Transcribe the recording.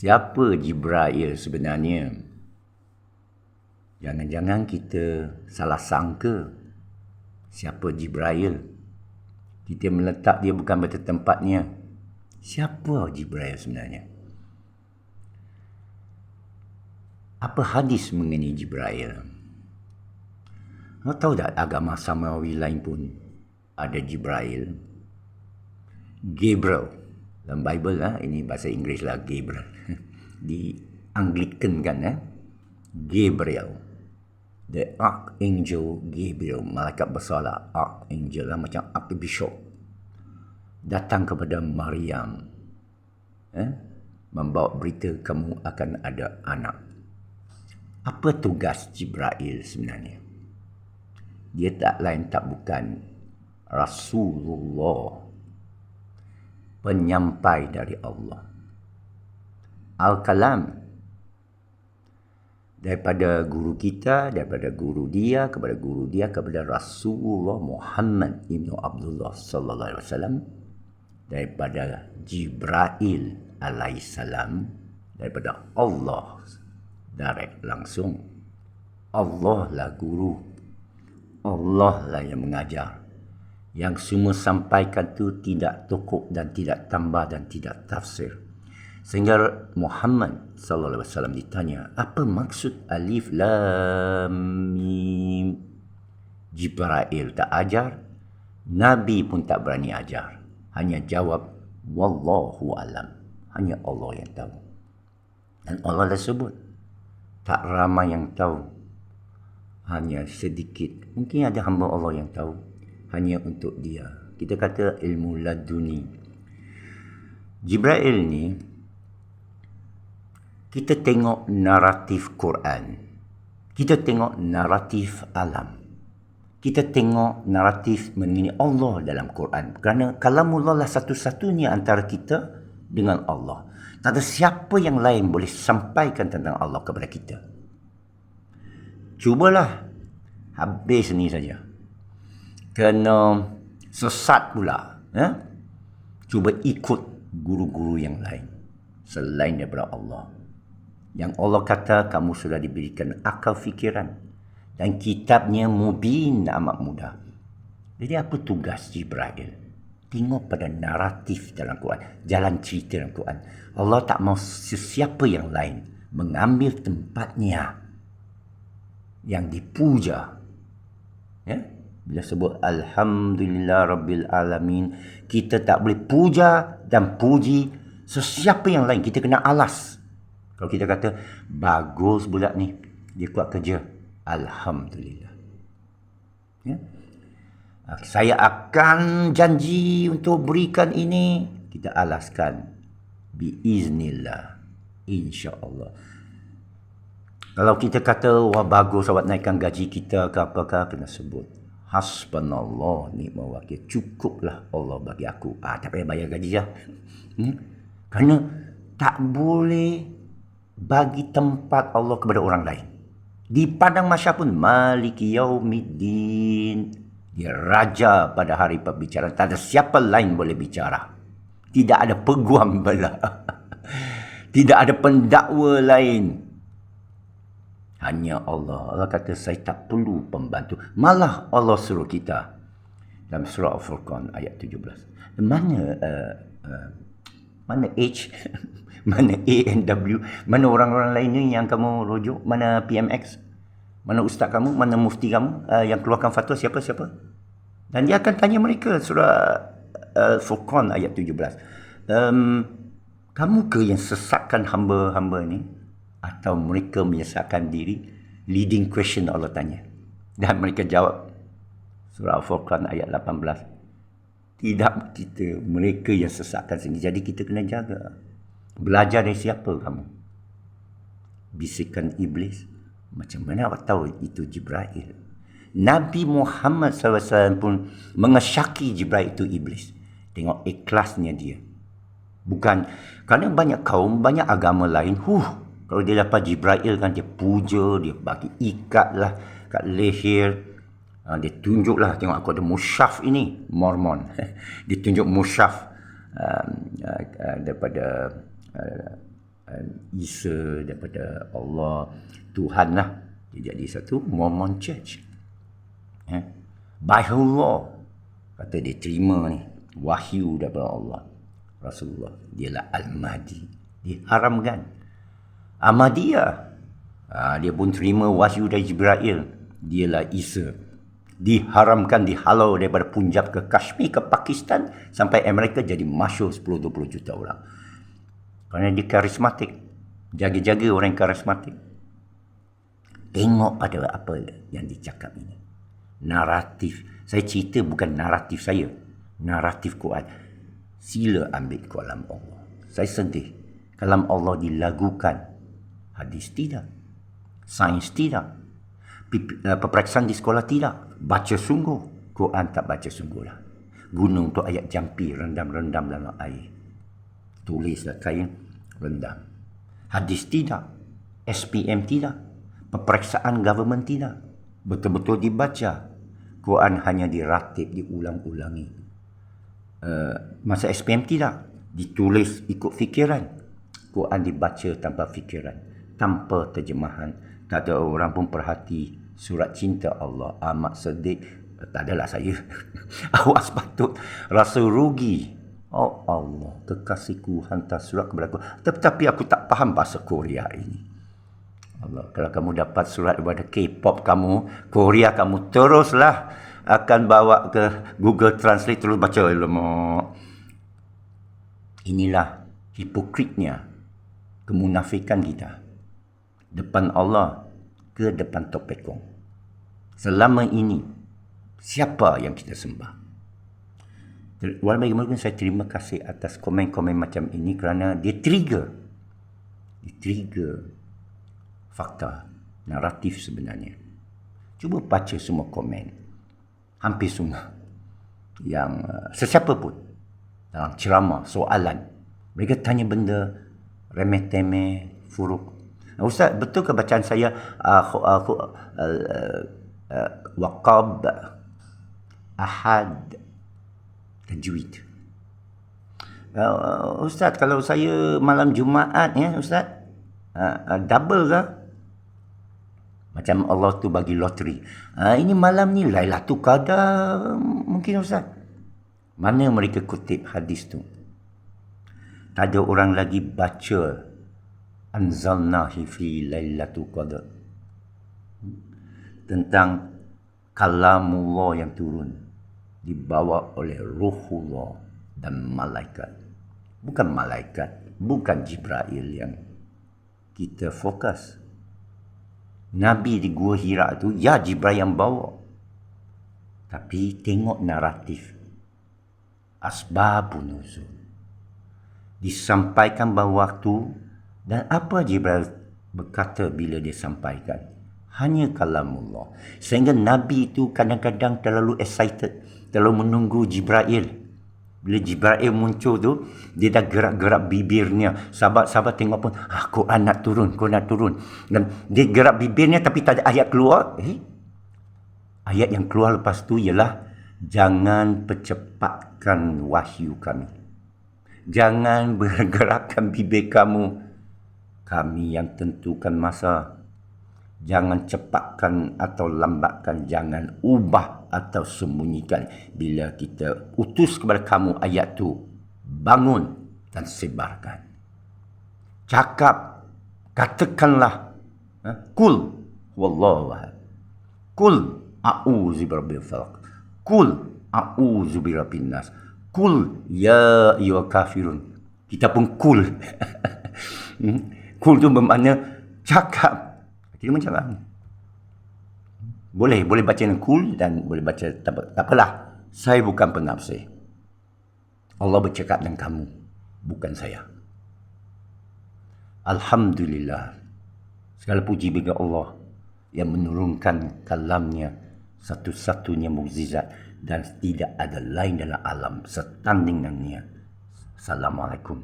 Siapa Jibril sebenarnya? Jangan-jangan kita salah sangka siapa Jibril. Kita meletak dia bukan pada tempatnya. Siapa Jibril sebenarnya? Apa hadis mengenai Jibril? Kau tahu tak agama samawi lain pun ada Jibril? Gabriel. Dalam Bible ini bahasa Inggeris lah, Gabriel. Di Anglican kan Gabriel. The Archangel Gabriel, malaikat besar lah, Archangel lah, macam Archbishop. Datang kepada Maryam, membawa berita kamu akan ada anak. Apa tugas Jibril sebenarnya? Dia tak lain tak bukan Rasulullah, penyampai dari Allah. Al-Kalam, daripada guru kita, daripada guru dia, kepada guru dia, kepada Rasulullah Muhammad ibn Abdullah sallallahu alaihi wasallam, daripada Jibril alaihissalam, daripada Allah direct langsung. Allah lah guru, Allah lah yang mengajar. Yang semua sampaikan tu tidak tokok dan tidak tambah dan tidak tafsir. Sehingga Muhammad sallallahu alaihi wasallam ditanya, apa maksud alif lam mim? Jibril tak ajar, Nabi pun tak berani ajar. Hanya jawab, wallahu alam. Hanya Allah yang tahu. Dan Allah dah sebut, tak ramai yang tahu. Hanya sedikit. Mungkin ada hamba Allah yang tahu. Hanya untuk dia. Kita kata ilmu laduni. Jibril ni, kita tengok naratif Quran. Kita tengok naratif alam. Kita tengok naratif mengenai Allah dalam Quran. Kerana kalamullah lah satu-satunya antara kita dengan Allah. Tak ada siapa yang lain boleh sampaikan tentang Allah kepada kita. Cubalah habis ni saja. Kena sesat pula. Cuba ikut guru-guru yang lain selain daripada Allah. Yang Allah kata kamu sudah diberikan akal fikiran dan kitabnya mubin, amat mudah. Jadi apa tugas Jibril? Tengok pada naratif dalam Quran, jalan cerita dalam Quran. Allah tak mau sesiapa yang lain mengambil tempatnya yang dipuja. Bila sebut Alhamdulillah Rabbil Alamin, kita tak boleh puja dan puji sesiapa yang lain. Kita kena alas. Kalau kita kata, bagus budak ni, dia kuat kerja, Alhamdulillah. Saya akan janji untuk berikan ini, kita alaskan, biiznillah, insyaAllah. Kalau kita kata, wah bagus awak naikkan gaji kita ke apakah, kena sebut, hasbanallah ni'mal wakil, cukuplah Allah bagi aku. Tak payah bayar gaji lah. Kerana tak boleh bagi tempat Allah kepada orang lain. Di padang mahsyar pun, Maliki Yaumiddin, dia raja pada hari perbicaraan. Tak ada siapa lain boleh bicara. Tidak ada peguam belah. Tidak ada pendakwa lain. Hanya Allah. Allah kata, saya tak perlu pembantu. Malah Allah suruh kita. Dalam surah Al-Furqan ayat 17. Mana H? Mana A and W? Mana orang-orang lain ni yang kamu rujuk? Mana PMX? Mana ustaz kamu? Mana mufti kamu? Yang keluarkan fatwa siapa-siapa? Dan dia akan tanya mereka, surah Al-Furqan ayat 17. Kamu ke yang sesatkan hamba-hamba ni? Atau mereka menyesatkan diri? Leading question Allah tanya. Dan mereka jawab, surah Al-Furqan ayat 18. Tidak kita, mereka yang sesatkan sendiri. Jadi kita kena jaga. Belajar dari siapa kamu? Bisikan iblis. Macam mana awak tahu itu Jibril? Nabi Muhammad SAW pun mengesyaki Jibril itu iblis. Tengok ikhlasnya dia. Bukan, kerana banyak kaum, banyak agama lain, kalau dia dapat Jibril kan, dia puja, dia bagi ikat lah kat leher. Dia tunjuklah, tengok aku ada mushaf ini, Mormon. Dia tunjuk mushaf daripada Isa daripada Allah, Tuhan lah. Dia jadi satu Mormon Church. By Allah, kata dia terima ni wahyu daripada Allah. Rasulullah, dialah Al-Mahdi, diharamkan. Ahmadiyah, dia pun terima wahyu dari Jibril, dialah Isa, diharamkan, dihalau daripada Punjab ke Kashmir ke Pakistan sampai Amerika, jadi masyhur 10-20 juta orang. Kerana dia karismatik, jaga-jaga orang karismatik. Tengok pada apa yang dicakap ini. Naratif. Saya cerita bukan naratif saya, naratif Quran. Sila ambil kalam Allah. Saya sedih. Kalam Allah dilagukan. Hadis tidak. Sains tidak. Peperiksaan di sekolah tidak. Baca sungguh. Quran tak baca sungguh lah. Gunung tu ayat jampi, rendam-rendam dalam air. Tulislah kain, rendam. Hadis tidak. SPM tidak. Peperiksaan government tidak. Betul-betul dibaca. Quran hanya diratib, diulang-ulangi. Masa SPM tidak. Ditulis ikut fikiran. Quran dibaca tanpa fikiran, tanpa terjemahan. Tak ada orang pun perhati surat cinta Allah. Amat sedih. Tak adalah saya. Awak sepatut rasa rugi. Oh Allah, kekasihku hantar surat kepada aku. Tetapi aku tak faham bahasa Korea ini. Allah, kalau kamu dapat surat daripada K-pop kamu, Korea kamu, teruslah akan bawa ke Google Translate, terus baca. Inilah hipokritnya kemunafikan kita depan Allah ke depan Tok Pek Kong. Selama ini siapa yang kita sembah? Walaupun bagaimanapun saya terima kasih atas komen-komen macam ini kerana dia trigger fakta, naratif sebenarnya. Cuba baca semua komen, hampir semua yang sesiapa pun dalam ceramah, soalan, mereka tanya benda remeh-temeh, furuk. Ustaz, betul ke bacaan saya waqab, ahad, tajwid? Ustaz, kalau saya malam Jumaat ya Ustaz, double ke? Macam Allah tu bagi loteri. Ini malam ni Lailatul Qadar mungkin Ustaz. Mana mereka kutip hadis tu? Tak ada orang lagi baca anzalnahi fi Lailatul Qadar tentang kalamullah yang turun dibawa oleh Ruhullah dan malaikat. Bukan malaikat, bukan Jibril yang kita fokus. Nabi di Gua Hira tu, ya Jibril yang bawa. Tapi tengok naratif. Asbabun nuzul. Disampaikan bahawa waktu, dan apa Jibril berkata bila dia sampaikan? Hanya kalamullah. Sehingga Nabi itu kadang-kadang terlalu excited, terlalu menunggu Jibril. Bila Jibril muncul tu, dia dah gerak-gerak bibirnya. Sahabat-sahabat tengok pun, Quran nak turun, Quran nak turun. Dan dia gerak bibirnya tapi tak ada ayat keluar. Ayat yang keluar lepas tu ialah, jangan percepatkan wahyu kami. Jangan bergerakkan bibir kamu. Kami yang tentukan masa. Jangan cepatkan atau lambatkan. Jangan ubah atau sembunyikan. Bila kita utus kepada kamu ayat tu, bangun dan sebarkan. Cakap, katakanlah, kul wallahu ahad. Kul a'udzu birabbil falaq. Kul a'udzu birabbin nas. Kul ya ayyuhal kafirun. Kita pun kul. Kul tu bermakna cakap. Kita mencakap. Boleh baca dengan kul dan boleh baca tak apalah. Saya bukan penafsir. Allah bercakap dengan kamu, bukan saya. Alhamdulillah. Segala puji bagi Allah yang menurunkan kalamnya, satu-satunya mukjizat, dan tidak ada lain dalam alam setanding dengannya. Assalamualaikum.